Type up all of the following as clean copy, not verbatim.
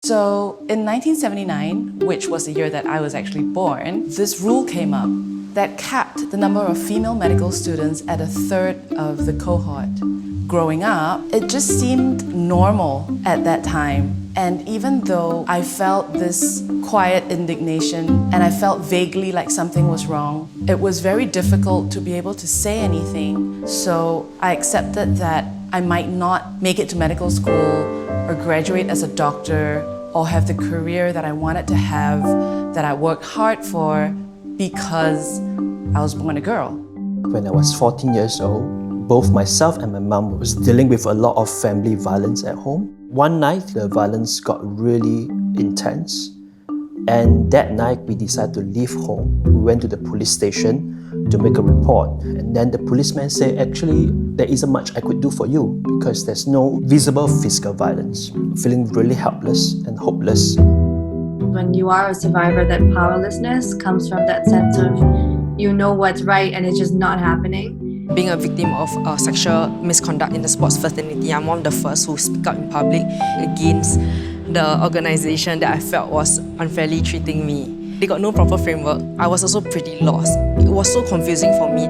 So in 1979, which was the year that I was actually born, this rule came up that capped the number of female medical students at a third of the cohort. Growing up, it just seemed normal at that time. And even though I felt this quiet indignation and I felt vaguely like something was wrong, it was very difficult to be able to say anything. So I accepted that I might not make it to medical school or graduate as a doctor or have the career that I wanted to have, that I worked hard for because I was born a girl. When I was 14 years old, both myself and my mum was dealing with a lot of family violence at home. One night, the violence got really intense. And that night, we decided to leave home. We went to the police station to make a report. And then the policeman said, actually, there isn't much I could do for you because there's no visible physical violence. Feeling really helpless and hopeless. When you are a survivor, that powerlessness comes from that sense of you know what's right and it's just not happening. Being a victim of sexual misconduct in the sports fraternity, I'm one of the first who speak out in public against the organisation that I felt was unfairly treating me. They got no proper framework. I was also pretty lost. It was so confusing for me.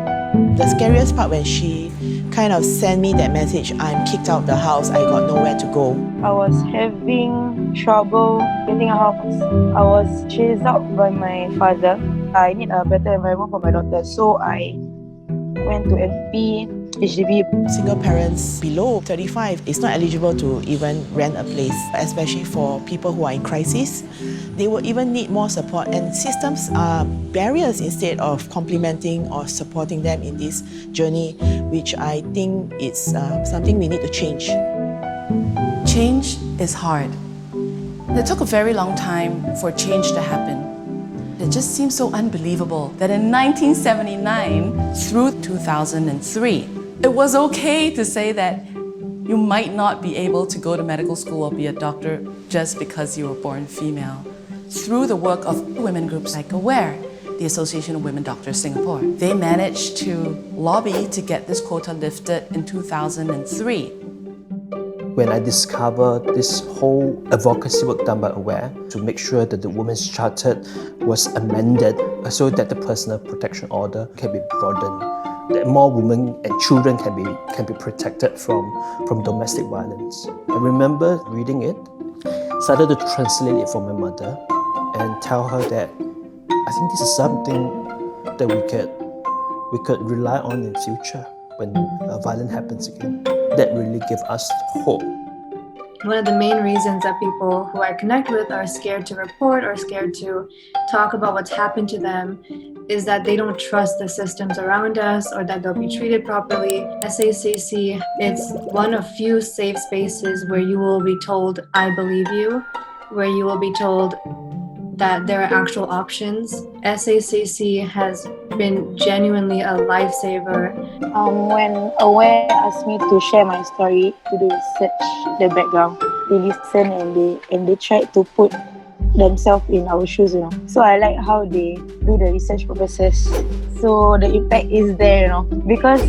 The scariest part when she kind of sent me that message, I'm kicked out of the house, I got nowhere to go. I was having trouble getting a house. I was chased out by my father. I need a better environment for my daughter, so I went to MP, HDB. Single parents below 35 is not eligible to even rent a place, especially for people who are in crisis. They will even need more support, and systems are barriers instead of complementing or supporting them in this journey, which I think is something we need to change. Change is hard. It took a very long time for change to happen. It just seems so unbelievable that in 1979 through 2003, it was okay to say that you might not be able to go to medical school or be a doctor just because you were born female. Through the work of women groups like AWARE, the Association of Women Doctors Singapore, they managed to lobby to get this quota lifted in 2003. When I discovered this whole advocacy work done by AWARE to make sure that the Women's Charter was amended so that the personal protection order can be broadened, that more women and children can be protected from domestic violence. I remember reading it, started to translate it for my mother and tell her that I think this is something that we could rely on in future when violence happens again. That really gave us hope. One of the main reasons that people who I connect with are scared to report or scared to talk about what's happened to them is that they don't trust the systems around us or that they'll be treated properly. SACC, it's one of few safe spaces where you will be told, I believe you, where you will be told that there are actual options. SACC has been genuinely a lifesaver. When AWARE asked me to share my story, to do research, the background, they listened and they tried to put themselves in our shoes, you know. So I like how they do the research process. So the impact is there, you know, because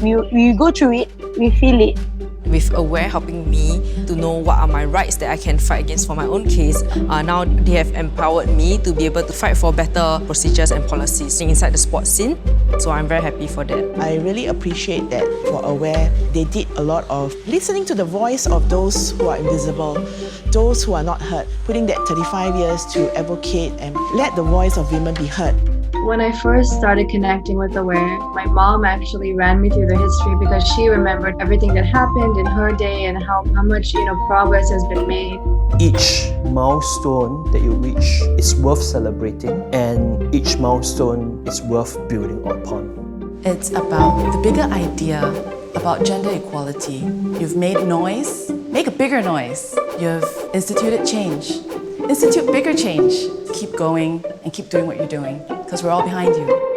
we go through it, we feel it. With AWARE helping me to know what are my rights that I can fight against for my own case, now they have empowered me to be able to fight for better procedures and policies inside the sports scene. So I'm very happy for that. I really appreciate that for AWARE, they did a lot of listening to the voice of those who are invisible, those who are not heard, putting that 35 years to advocate and let the voice of women be heard. When I first started connecting with AWARE, my mom actually ran me through the history because she remembered everything that happened in her day and how much progress has been made. Each milestone that you reach is worth celebrating, and each milestone is worth building upon. It's about the bigger idea about gender equality. You've made noise, make a bigger noise. You've instituted change. Institute bigger change. Keep going and keep doing what you're doing because we're all behind you.